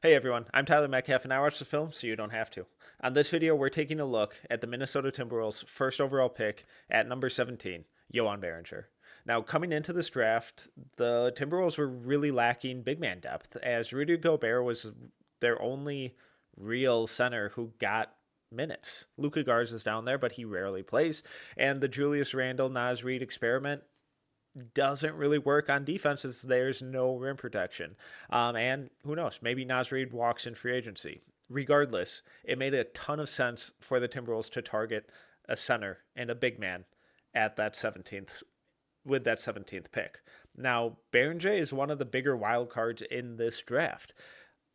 Hey everyone, I'm Tyler Metcalf and I watch the film so you don't have to. On this video, we're taking a look at the Minnesota Timberwolves' first overall pick at number 17, Joan Beringer. Now, coming into this draft, the Timberwolves were really lacking big man depth, as Rudy Gobert was their only real center who got minutes. Luka Garza is down there, but he rarely plays, and the Julius Randle Naz Reid experiment doesn't really work on defenses. There's no rim protection. And who knows? Maybe Naz Reid walks in free agency. Regardless, it made a ton of sense for the Timberwolves to target a center and a big man at that 17th with that 17th pick. Now, Beringer is one of the bigger wild cards in this draft.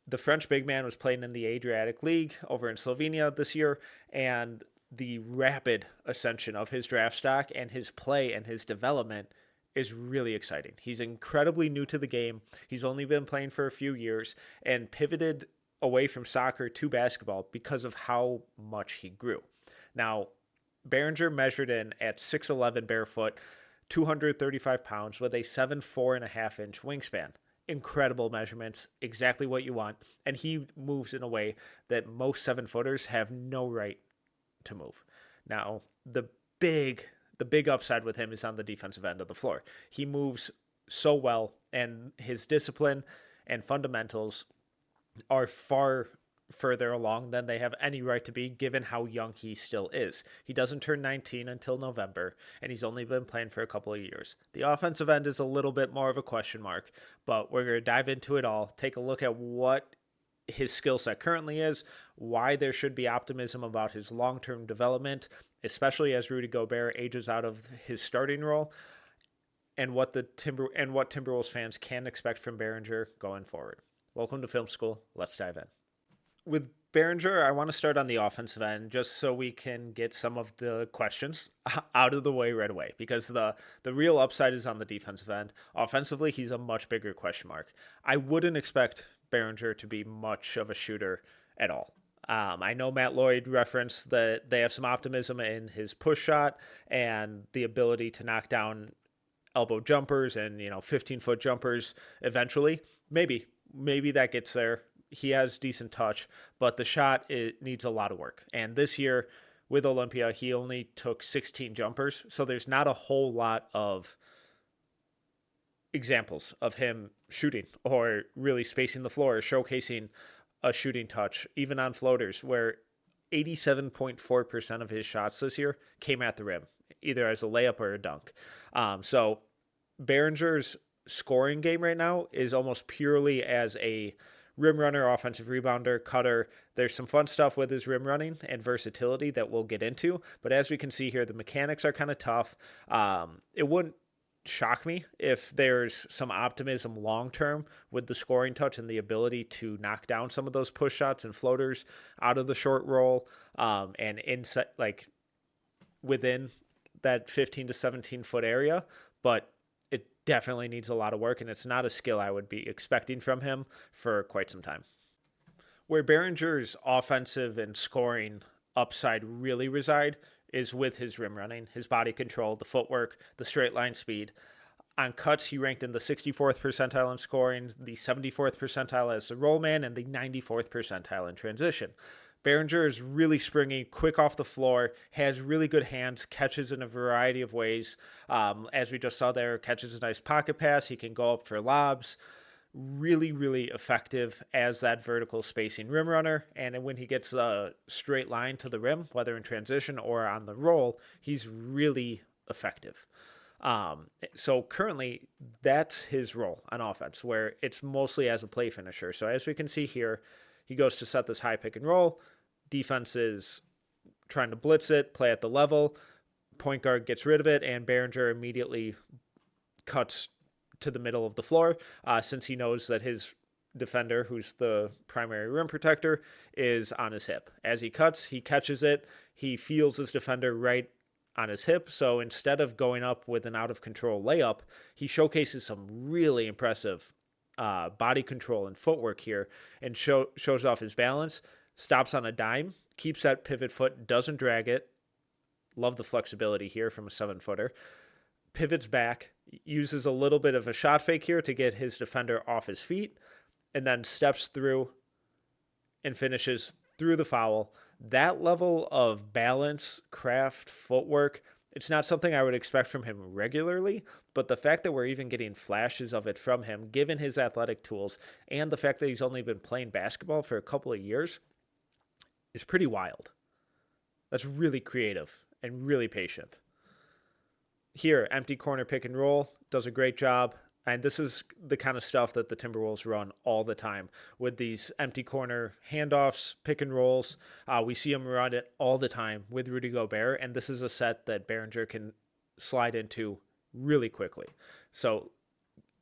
The French big man was playing in the Adriatic League over in Slovenia this year, and the rapid ascension of his draft stock and his play and his development is really exciting. He's incredibly new to the game. He's only been playing for a few years and pivoted away from soccer to basketball because of how much he grew. Now, Beringer measured in at 6'11 barefoot, 235 pounds with a 7'4.5" wingspan. Incredible measurements, exactly what you want. And he moves in a way that most 7-footers have no right to move. Now, the big upside with him is on the defensive end of the floor. He moves so well, and his discipline and fundamentals are far further along than they have any right to be, given how young he still is. He doesn't turn 19 until November, and he's only been playing for a couple of years. The offensive end is a little bit more of a question mark, but we're going to dive into it all, take a look at what his skill set currently is, why there should be optimism about his long-term development, especially as Rudy Gobert ages out of his starting role, and what Timberwolves fans can expect from Beringer going forward. Welcome to Film School. Let's dive in. With Beringer, I want to start on the offensive end just so we can get some of the questions out of the way right away, because the real upside is on the defensive end. Offensively, he's a much bigger question mark. I wouldn't expect Beringer to be much of a shooter at all. I know Matt Lloyd referenced that they have some optimism in his push shot and the ability to knock down elbow jumpers and 15-foot jumpers eventually. Maybe that gets there. He has decent touch, but the shot, it needs a lot of work. And this year with Olympia, he only took 16 jumpers, so there's not a whole lot of examples of him shooting or really spacing the floor, showcasing a shooting touch, even on floaters, where 87.4% of his shots this year came at the rim, either as a layup or a dunk. So Beringer's scoring game right now is almost purely as a rim runner, offensive rebounder, cutter. There's some fun stuff with his rim running and versatility that we'll get into. But as we can see here, the mechanics are kind of tough. It wouldn't shock me if there's some optimism long term with the scoring touch and the ability to knock down some of those push shots and floaters out of the short roll, and inside, like within that 15 to 17 foot area. But it definitely needs a lot of work, and it's not a skill I would be expecting from him for quite some time. Where Beringer's offensive and scoring upside really reside is with his rim running, his body control, the footwork, the straight line speed. On cuts, he ranked in the 64th percentile in scoring, the 74th percentile as the roll man, and the 94th percentile in transition. Beringer is really springy, quick off the floor, has really good hands, catches in a variety of ways. As we just saw there, catches a nice pocket pass. He can go up for lobs. Really, really effective as that vertical spacing rim runner. And when he gets a straight line to the rim, whether in transition or on the roll, he's really effective. So currently, that's his role on offense, where it's mostly as a play finisher. So as we can see here, he goes to set this high pick and roll. Defense is trying to blitz it, play at the level. Point guard gets rid of it, and Beringer immediately cuts to the middle of the floor, since he knows that his defender, who's the primary rim protector, is on his hip. As he cuts, he catches it. He feels his defender right on his hip. So instead of going up with an out-of-control layup, he showcases some really impressive body control and footwork here, and shows off his balance, stops on a dime, keeps that pivot foot, doesn't drag it. Love the flexibility here from a 7-footer. Pivots back, uses a little bit of a shot fake here to get his defender off his feet, and then steps through, and finishes through the foul. That level of balance, craft, footwork, it's not something I would expect from him regularly, but the fact that we're even getting flashes of it from him, given his athletic tools, and the fact that he's only been playing basketball for a couple of years, is pretty wild. That's really creative and really patient. Here, empty corner pick and roll, does a great job. And this is the kind of stuff that the Timberwolves run all the time with these empty corner handoffs, pick and rolls. We see them run it all the time with Rudy Gobert, and this is a set that Beringer can slide into really quickly. So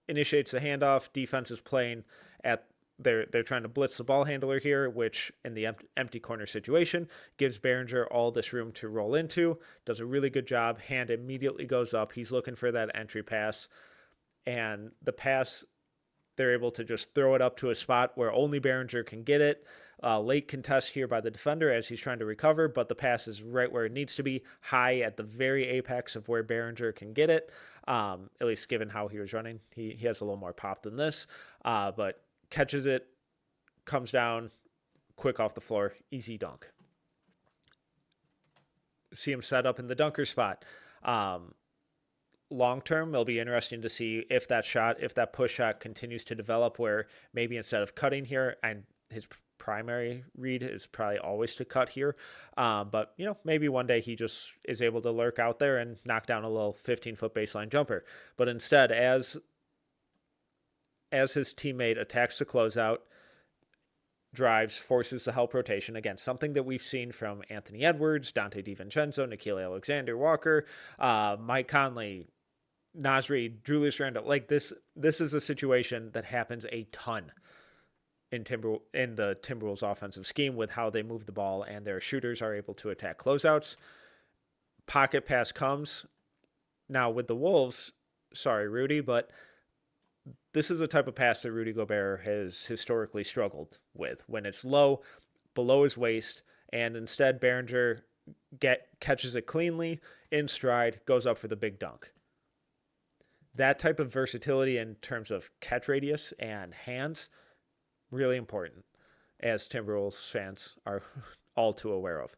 initiates the handoff. Defense is playing at they're trying to blitz the ball handler here, which in the empty corner situation gives Beringer all this room to roll into. Does a really good job. Hand immediately goes up. He's looking for that entry pass. And the pass, they're able to just throw it up to a spot where only Beringer can get it. Late contest here by the defender as he's trying to recover, but the pass is right where it needs to be, high at the very apex of where Beringer can get it, at least given how he was running. He has a little more pop than this, but catches it, comes down, quick off the floor, easy dunk. See him set up in the dunker spot. Long term, it'll be interesting to see if that push shot continues to develop, where maybe instead of cutting here, and his primary read is probably always to cut here, but maybe one day he just is able to lurk out there and knock down a little 15-foot baseline jumper. But instead, as his teammate attacks the closeout, drives, forces the help rotation. Again, something that we've seen from Anthony Edwards, Dante DiVincenzo, Nikhil Alexander Walker, Mike Conley, Nasri, Julius Randle. Like this is a situation that happens a ton in the Timberwolves offensive scheme with how they move the ball and their shooters are able to attack closeouts. Pocket pass comes. Now with the Wolves, sorry, Rudy, but this is a type of pass that Rudy Gobert has historically struggled with when it's low, below his waist, and instead Beringer catches it cleanly, in stride, goes up for the big dunk. That type of versatility in terms of catch radius and hands, really important, as Timberwolves fans are all too aware of.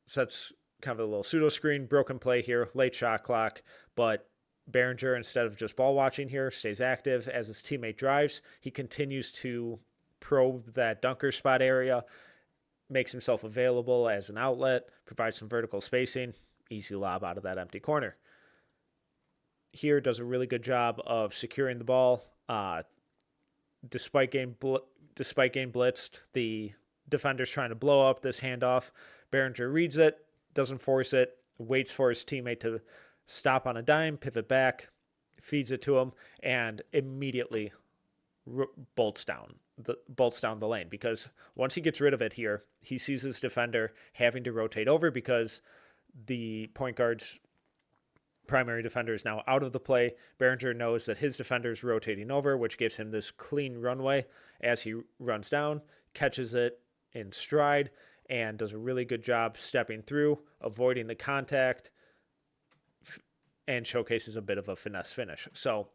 So that's kind of a little pseudo screen, broken play here, late shot clock, but Beringer, instead of just ball watching here, stays active as his teammate drives. He continues to probe that dunker spot area, makes himself available as an outlet, provides some vertical spacing, easy lob out of that empty corner. Here does a really good job of securing the ball. Despite getting blitzed, the defender's trying to blow up this handoff. Beringer reads it, doesn't force it, waits for his teammate to stop on a dime, pivot back, feeds it to him, and immediately bolts down the lane, because once he gets rid of it here, he sees his defender having to rotate over because the point guard's primary defender is now out of the play. Beringer knows that his defender is rotating over, which gives him this clean runway as he runs down, catches it in stride, and does a really good job stepping through, avoiding the contact, and showcases a bit of a finesse finish. So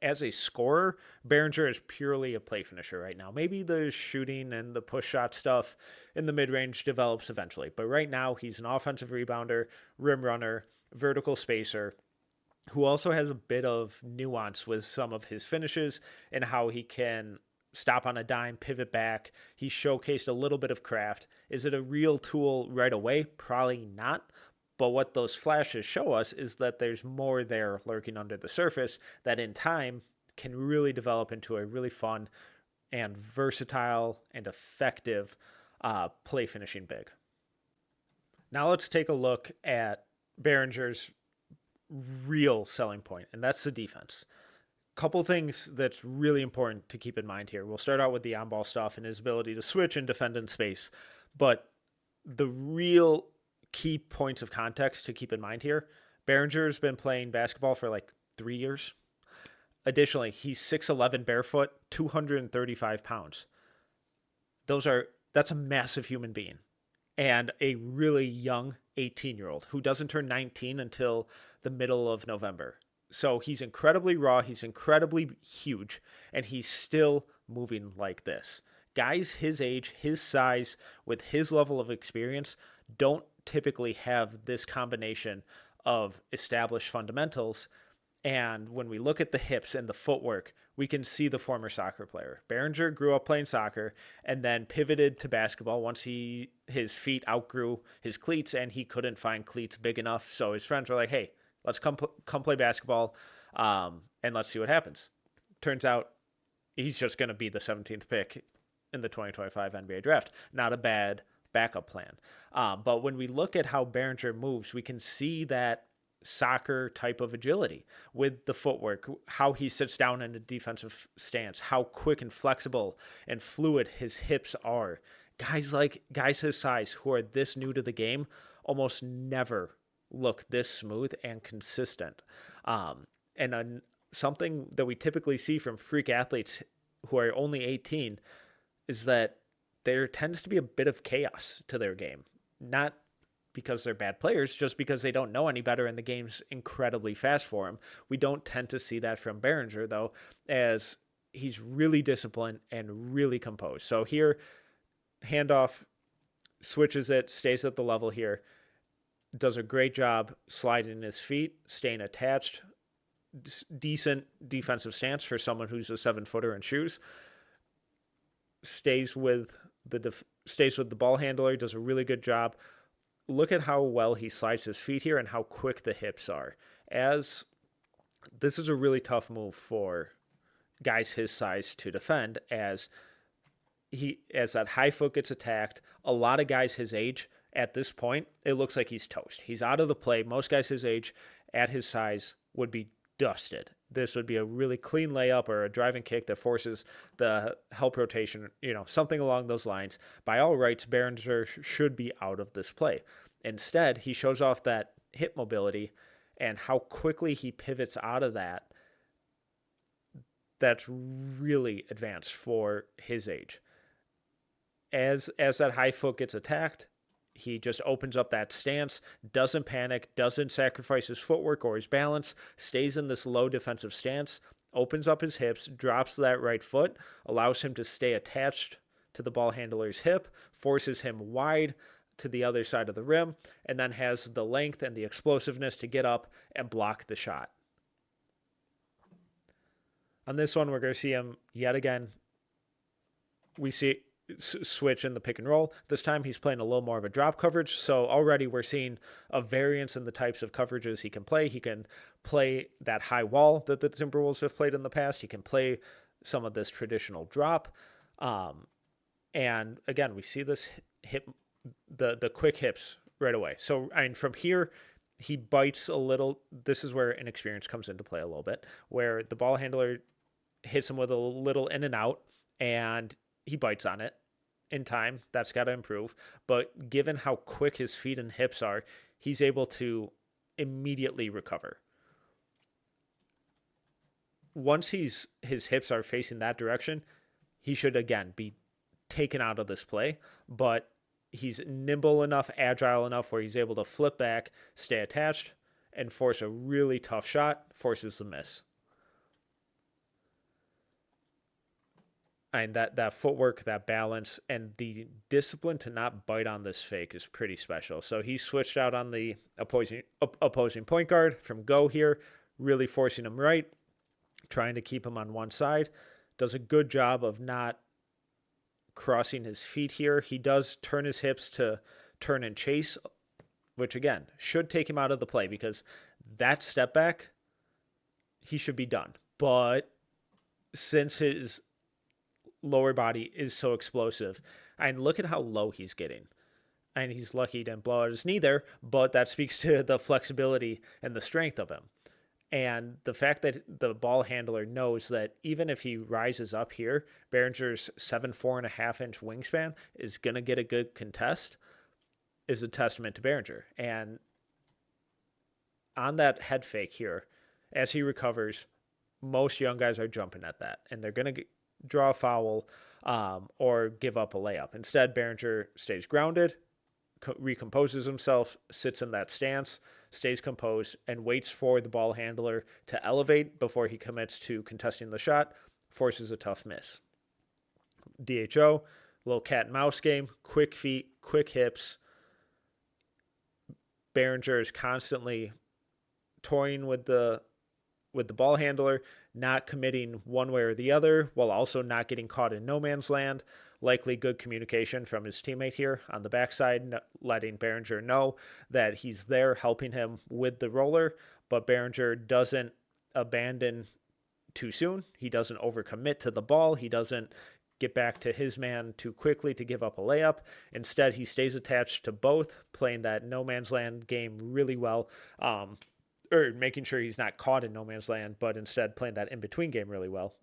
as a scorer, Beringer is purely a play finisher right now. Maybe the shooting and the push shot stuff in the mid-range develops eventually, but right now he's an offensive rebounder, rim runner, vertical spacer, who also has a bit of nuance with some of his finishes and how he can stop on a dime, pivot back. He showcased a little bit of craft. Is it a real tool right away? Probably not. But what those flashes show us is that there's more there lurking under the surface that in time can really develop into a really fun and versatile and effective play finishing big. Now let's take a look at Beringer's real selling point, and that's the defense. Couple things that's really important to keep in mind here. We'll start out with the on-ball stuff and his ability to switch and defend in space, but the real key points of context to keep in mind here: Beringer's been playing basketball for like 3 years. Additionally, he's 6'11" barefoot, 235 pounds. That's a massive human being, and a really young 18-year-old who doesn't turn 19 until the middle of November. So he's incredibly raw, he's incredibly huge, and he's still moving like this. Guys his age, his size, with his level of experience, don't typically have this combination of established fundamentals. And when we look at the hips and the footwork, we can see the former soccer player. Beringer grew up playing soccer and then pivoted to basketball once his feet outgrew his cleats and he couldn't find cleats big enough. So his friends were like, "Hey, let's come play basketball, and let's see what happens." Turns out he's just going to be the 17th pick in the 2025 NBA draft. Not a bad backup plan. But when we look at how Beringer moves, we can see that soccer type of agility with the footwork, how he sits down in a defensive stance, how quick and flexible and fluid his hips are. Guys his size who are this new to the game almost never look this smooth and consistent. Something that we typically see from freak athletes who are only 18 is that there tends to be a bit of chaos to their game. Not because they're bad players, just because they don't know any better and the game's incredibly fast for them. We don't tend to see that from Beringer, though, as he's really disciplined and really composed. So here, handoff, switches it, stays at the level here, does a great job sliding his feet, staying attached, decent defensive stance for someone who's a 7-footer in shoes, stays with the ball handler, does a really good job. Look at how well he slides his feet here and how quick the hips are. As this is a really tough move for guys his size to defend, as that high foot gets attacked. A lot of guys his age at this point, it looks like he's toast. He's out of the play. Most guys his age at his size would be dusted. This would be a really clean layup or a driving kick that forces the help rotation, something along those lines. By all rights, Beringer should be out of this play. Instead, he shows off that hip mobility and how quickly he pivots out of that. That's really advanced for his age. As that high foot gets attacked, he just opens up that stance, doesn't panic, doesn't sacrifice his footwork or his balance, stays in this low defensive stance, opens up his hips, drops that right foot, allows him to stay attached to the ball handler's hip, forces him wide to the other side of the rim, and then has the length and the explosiveness to get up and block the shot. On this one, we're going to see him yet again. We see switch in the pick and roll. This time he's playing a little more of a drop coverage, so already we're seeing a variance in the types of coverages he can play. He can play that high wall that the Timberwolves have played in the past. He can play some of this traditional drop. And again, we see this hip, the quick hips right away. So from here, he bites a little. This is where inexperience comes into play a little bit, where the ball handler hits him with a little in and out, and he bites on it in time. That's got to improve. But given how quick his feet and hips are, he's able to immediately recover. Once his hips are facing that direction, he should again be taken out of this play. But he's nimble enough, agile enough where he's able to flip back, stay attached, and force a really tough shot, forces the miss. And that footwork, that balance, and the discipline to not bite on this fake is pretty special. So he switched out on the opposing point guard from go here, really forcing him right, trying to keep him on one side. Does a good job of not crossing his feet here. He does turn his hips to turn and chase, which again should take him out of the play because that step back, he should be done. But since his lower body is so explosive, and look at how low he's getting. And he's lucky he didn't blow out his knee there, but that speaks to the flexibility and the strength of him. And the fact that the ball handler knows that even if he rises up here, Beringer's 4.5-inch wingspan is going to get a good contest is a testament to Beringer. And on that head fake here, as he recovers, most young guys are jumping at that, and they're going to draw a foul or give up a layup. Instead, Beringer stays grounded, recomposes himself, sits in that stance, stays composed, and waits for the ball handler to elevate before he commits to contesting the shot, forces a tough miss. DHO, little cat and mouse game, quick feet, quick hips. Beringer is constantly toying with the ball handler, not committing one way or the other, while also not getting caught in no man's land. Likely good communication from his teammate here on the backside, letting Beringer know that he's there helping him with the roller, but Beringer doesn't abandon too soon. He doesn't overcommit to the ball. He doesn't get back to his man too quickly to give up a layup. Instead, he stays attached to both, playing that no man's land game really well. Or making sure he's not caught in no man's land, but instead playing that in between game really well.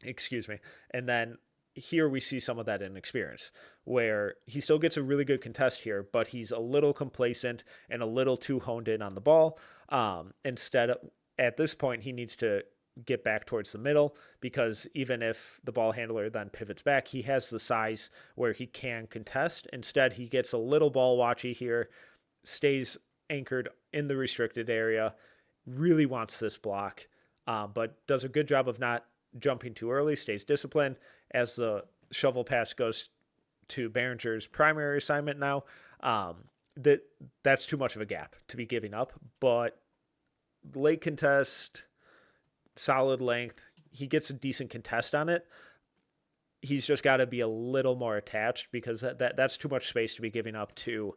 Excuse me. And then here we see some of that inexperience, where he still gets a really good contest here, but he's a little complacent and a little too honed in on the ball. Instead, at this point, he needs to get back towards the middle, because even if the ball handler then pivots back, he has the size where he can contest. Instead, he gets a little ball watchy here, stays anchored in the restricted area, really wants this block, but does a good job of not jumping too early, stays disciplined. As the shovel pass goes to Beringer's primary assignment now, that's too much of a gap to be giving up. But late contest, solid length, he gets a decent contest on it. He's just got to be a little more attached, because that's too much space to be giving up to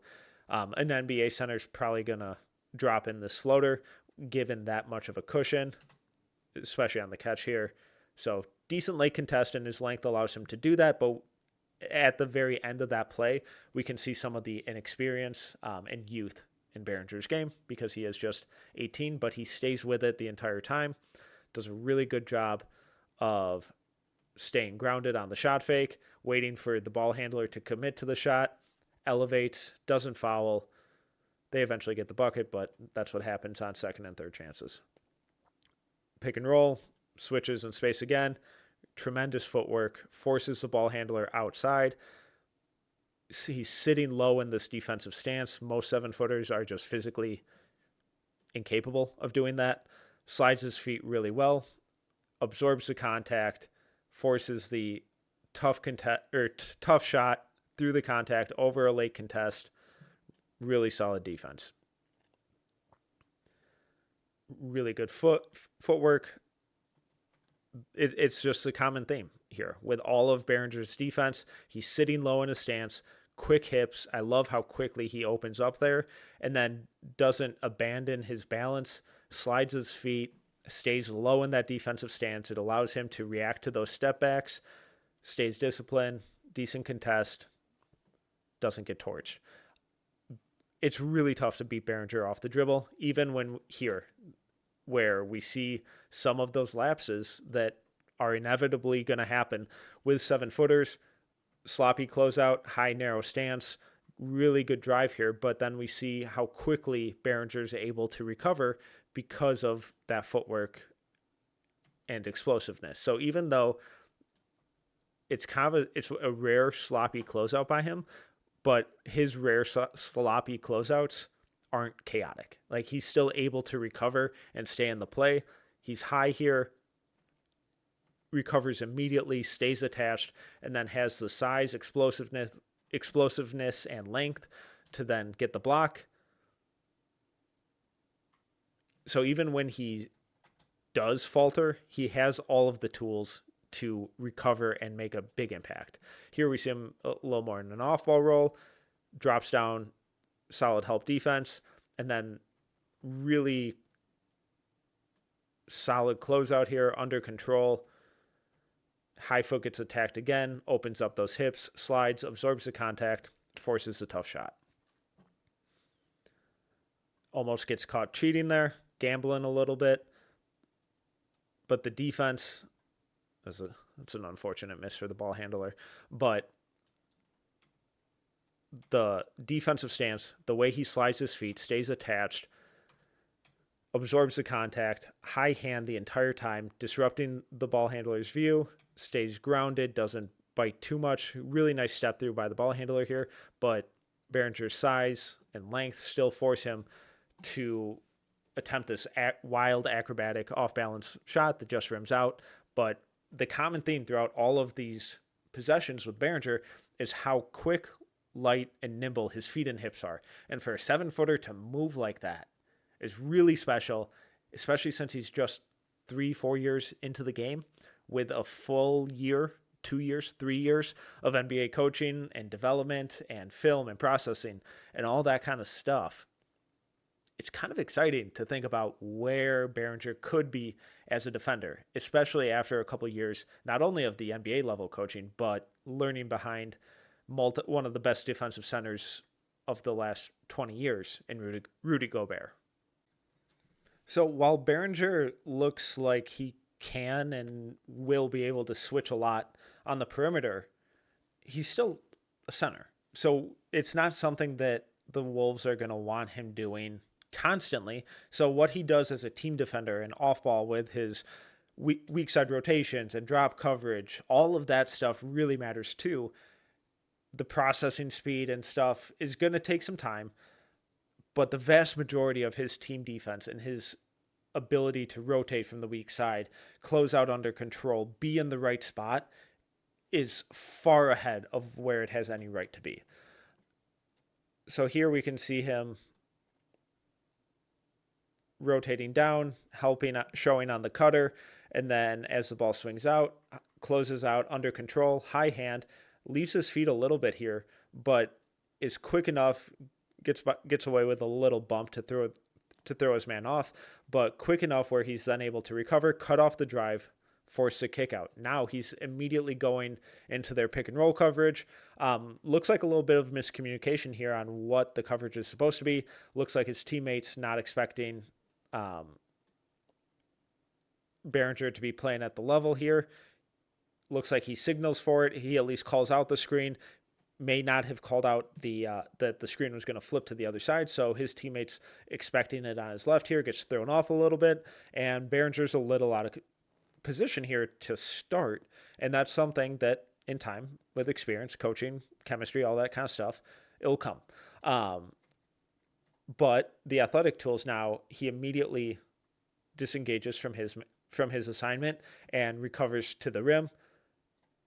an NBA center's probably going to drop in this floater, given that much of a cushion, especially on the catch here. So decent late contest, and his length allows him to do that. But at the very end of that play, we can see some of the inexperience and youth in Beringer's game, because he is just 18, but he stays with it the entire time. Does a really good job of staying grounded on the shot fake, waiting for the ball handler to commit to the shot, elevates, doesn't foul. They eventually get the bucket, but that's what happens on second and third chances. Pick and roll, switches in space again. Tremendous footwork, forces the ball handler outside. He's sitting low in this defensive stance. Most 7-footers are just physically incapable of doing that. Slides his feet really well, absorbs the contact, forces the tough shot through the contact over a late contest. Really solid defense. Really good footwork. It's just a common theme here with all of Beringer's defense. He's sitting low in his stance, quick hips. I love how quickly he opens up there, and then doesn't abandon his balance, slides his feet, stays low in that defensive stance. It allows him to react to those step backs, stays disciplined, decent contest, doesn't get torched. It's really tough to beat Beringer off the dribble, even when here, where we see some of those lapses that are inevitably going to happen with 7-footers. Sloppy closeout, high narrow stance, really good drive here, but then we see how quickly Beringer's able to recover because of that footwork and explosiveness. So even though it's a rare sloppy closeout by him, but his rare sloppy closeouts aren't chaotic. Like, he's still able to recover and stay in the play. He's high here, recovers immediately, stays attached, and then has the size, explosiveness, and length to then get the block. So even when he does falter, he has all of the tools to recover and make a big impact. Here we see him a little more in an off-ball role, drops down, solid help defense, and then really solid closeout here, under control. High foot gets attacked again, opens up those hips, slides, absorbs the contact, forces a tough shot. Almost gets caught cheating there, gambling a little bit, but the defense, it's an unfortunate miss for the ball handler, but the defensive stance, the way he slides his feet, stays attached, absorbs the contact, high hand the entire time, disrupting the ball handler's view, stays grounded, doesn't bite too much. Really nice step through by the ball handler here, but Beringer's size and length still force him to attempt this wild, acrobatic, off-balance shot that just rims out. But the common theme throughout all of these possessions with Beringer is how quick, light, and nimble his feet and hips are. And for a 7-footer to move like that is really special, especially since he's just 3-4 years into the game with a full year, 2 years, 3 years of NBA coaching and development and film and processing and all that kind of stuff. It's kind of exciting to think about where Beringer could be as a defender, especially after a couple of years, not only of the NBA level coaching, but learning behind one of the best defensive centers of the last 20 years in Rudy Gobert. So while Beringer looks like he can and will be able to switch a lot on the perimeter, he's still a center. So it's not something that the Wolves are going to want him doing constantly. So what he does as a team defender and off ball with his weak side rotations and drop coverage, all of that stuff really matters too. The processing speed and stuff is going to take some time, but the vast majority of his team defense and his ability to rotate from the weak side, close out under control, be in the right spot is far ahead of where it has any right to be. So here we can see him rotating down, showing on the cutter, and then as the ball swings out, closes out under control, high hand, leaves his feet a little bit here, but is quick enough, gets away with a little bump to throw his man off, but quick enough where he's then able to recover, cut off the drive, force the kick out. Now he's immediately going into their pick and roll coverage. Looks like a little bit of miscommunication here on what the coverage is supposed to be. Looks like his teammates not expecting Beringer to be playing at the level here. Looks like he signals for it. He at least calls out the screen. May not have called out that the screen was going to flip to the other side, so his teammates expecting it on his left here gets thrown off a little bit, and Beringer's a little out of position here to start, and that's something that in time, with experience, coaching, chemistry, all that kind of stuff, it'll come. But the athletic tools now, he immediately disengages from his assignment and recovers to the rim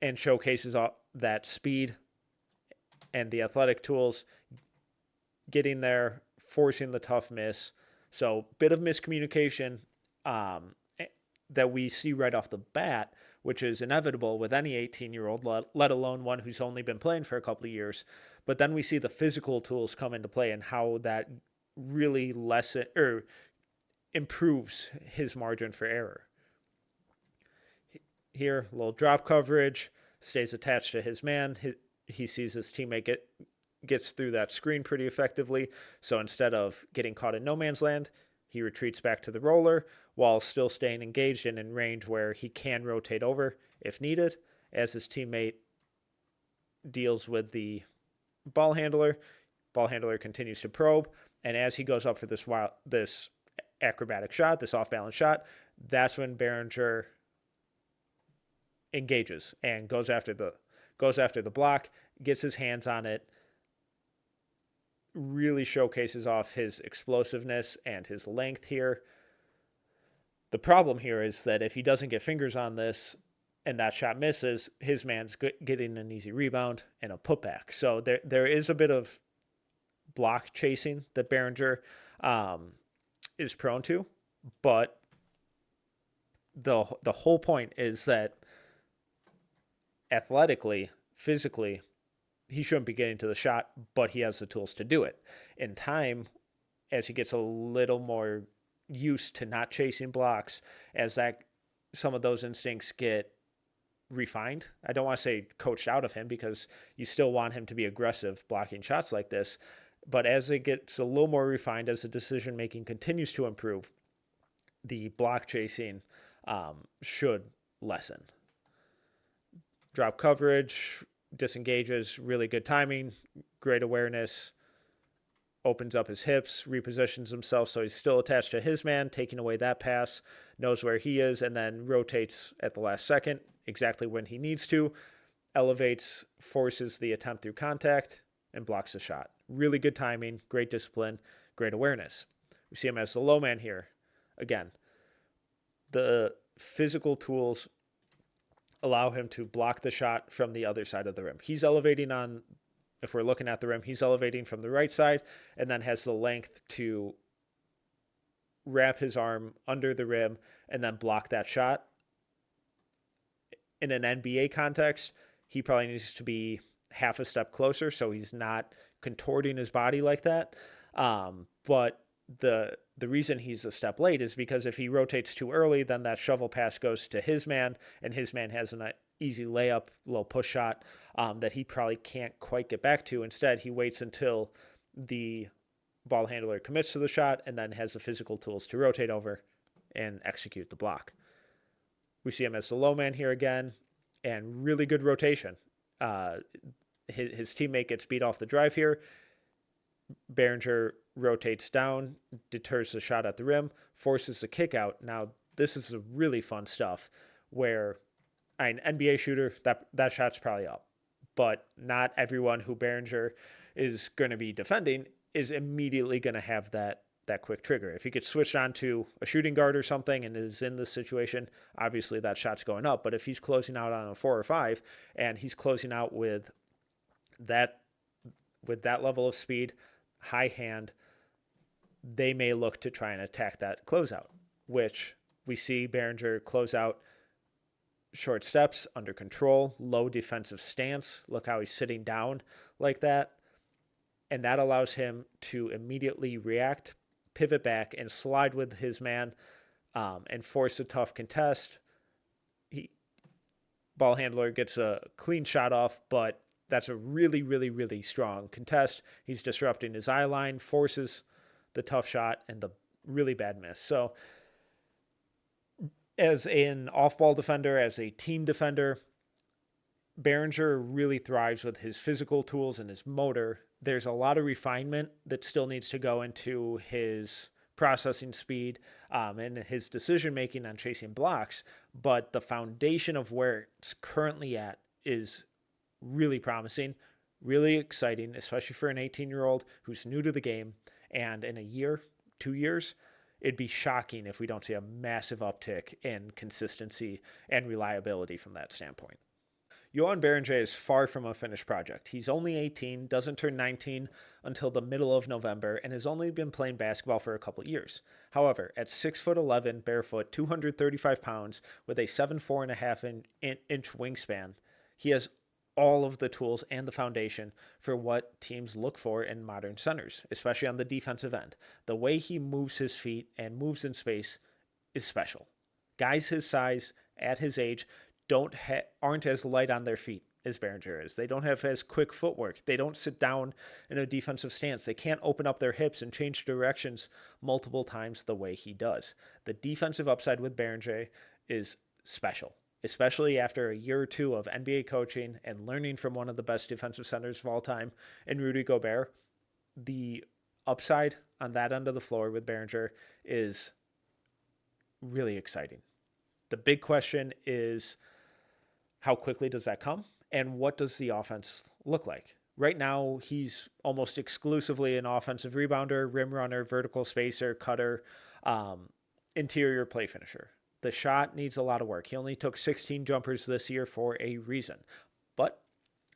and showcases that speed and the athletic tools, getting there, forcing the tough miss. So bit of miscommunication that we see right off the bat, which is inevitable with any 18-year-old, let alone one who's only been playing for a couple of years. But then we see the physical tools come into play and how that really improves his margin for error. Here, a little drop coverage, stays attached to his man. He sees his teammate gets through that screen pretty effectively. So instead of getting caught in no man's land, he retreats back to the roller while still staying engaged and in range where he can rotate over if needed. As his teammate deals with the ball handler continues to probe. And as he goes up for this acrobatic shot, this off-balance shot, that's when Beringer engages and goes after the block, gets his hands on it, really showcases off his explosiveness and his length here. The problem here is that if he doesn't get fingers on this and that shot misses, his man's getting an easy rebound and a putback. So there is a bit of block chasing that Beringer is prone to, but the whole point is that athletically, physically, he shouldn't be getting to the shot, but he has the tools to do it. In time, as he gets a little more used to not chasing blocks, as some of those instincts get refined. I don't want to say coached out of him because you still want him to be aggressive blocking shots like this. But as it gets a little more refined, as the decision making continues to improve, the block chasing should lessen. Drop coverage, disengages, really good timing, great awareness, opens up his hips, repositions himself so he's still attached to his man, taking away that pass, knows where he is, and then rotates at the last second, exactly when he needs to, elevates, forces the attempt through contact, and blocks the shot. Really good timing, great discipline, great awareness. We see him as the low man here. Again, the physical tools allow him to block the shot from the other side of the rim. He's elevating on, if we're looking at the rim, he's elevating from the right side and then has the length to wrap his arm under the rim and then block that shot. In an NBA context, he probably needs to be half a step closer so he's not contorting his body like that. But the reason he's a step late is because if he rotates too early, then that shovel pass goes to his man, and his man has an easy layup, little push shot that he probably can't quite get back to. Instead, he waits until the ball handler commits to the shot and then has the physical tools to rotate over and execute the block. We see him as the low man here again, and really good rotation. His teammate gets beat off the drive here. Beringer rotates down, deters the shot at the rim, forces the kick out. Now, this is the really fun stuff where an NBA shooter, that shot's probably up. But not everyone who Beringer is going to be defending is immediately going to have that quick trigger. If he gets switched on to a shooting guard or something and is in this situation, obviously that shot's going up. But if he's closing out on a 4 or 5 and he's closing out with that level of speed, high hand, they may look to try and attack that closeout, which we see Beringer close out short steps, under control, low defensive stance. Look how he's sitting down like that. And that allows him to immediately react, pivot back, and slide with his man and force a tough contest. Ball handler gets a clean shot off, but that's a really, really, really strong contest. He's disrupting his eye line, forces the tough shot, and the really bad miss. So as an off-ball defender, as a team defender, Beringer really thrives with his physical tools and his motor. There's a lot of refinement that still needs to go into his processing speed and his decision-making on chasing blocks, but the foundation of where it's currently at is really promising, really exciting, especially for an 18-year-old who's new to the game. And in a year, 2 years, it'd be shocking if we don't see a massive uptick in consistency and reliability from that standpoint. Joan Beringer is far from a finished project. He's only 18, doesn't turn 19 until the middle of November, and has only been playing basketball for a couple years. However, at 6'11", barefoot, 235 pounds, with a 7'4.5" wingspan, he has all of the tools and the foundation for what teams look for in modern centers, especially on the defensive end. The way he moves his feet and moves in space is special. Guys his size, at his age, aren't as light on their feet as Beringer is. They don't have as quick footwork. They don't sit down in a defensive stance. They can't open up their hips and change directions multiple times the way he does. The defensive upside with Beringer is special, especially after a year or two of NBA coaching and learning from one of the best defensive centers of all time in Rudy Gobert. The upside on that end of the floor with Beringer is really exciting. The big question is, how quickly does that come? And what does the offense look like? Right now, he's almost exclusively an offensive rebounder, rim runner, vertical spacer, cutter, interior play finisher. The shot needs a lot of work. He only took 16 jumpers this year for a reason. But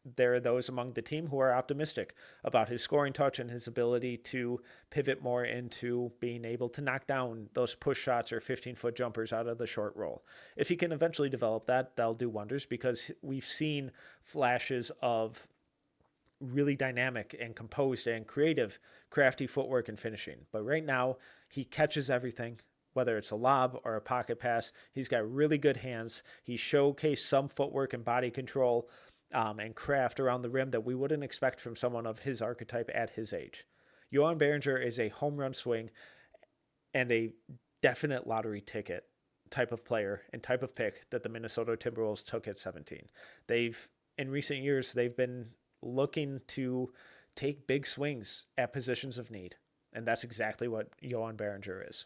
there are those among the team who are optimistic about his scoring touch and his ability to pivot more into being able to knock down those push shots or 15-foot jumpers out of the short roll. If he can eventually develop that, that'll do wonders, because we've seen flashes of really dynamic and composed and creative, crafty footwork and finishing. But right now, he catches everything. Whether it's a lob or a pocket pass, he's got really good hands. He showcased some footwork and body control and craft around the rim that we wouldn't expect from someone of his archetype at his age. Joan Beringer is a home run swing and a definite lottery ticket type of player and type of pick that the Minnesota Timberwolves took at 17. In recent years, they've been looking to take big swings at positions of need, and that's exactly what Joan Beringer is.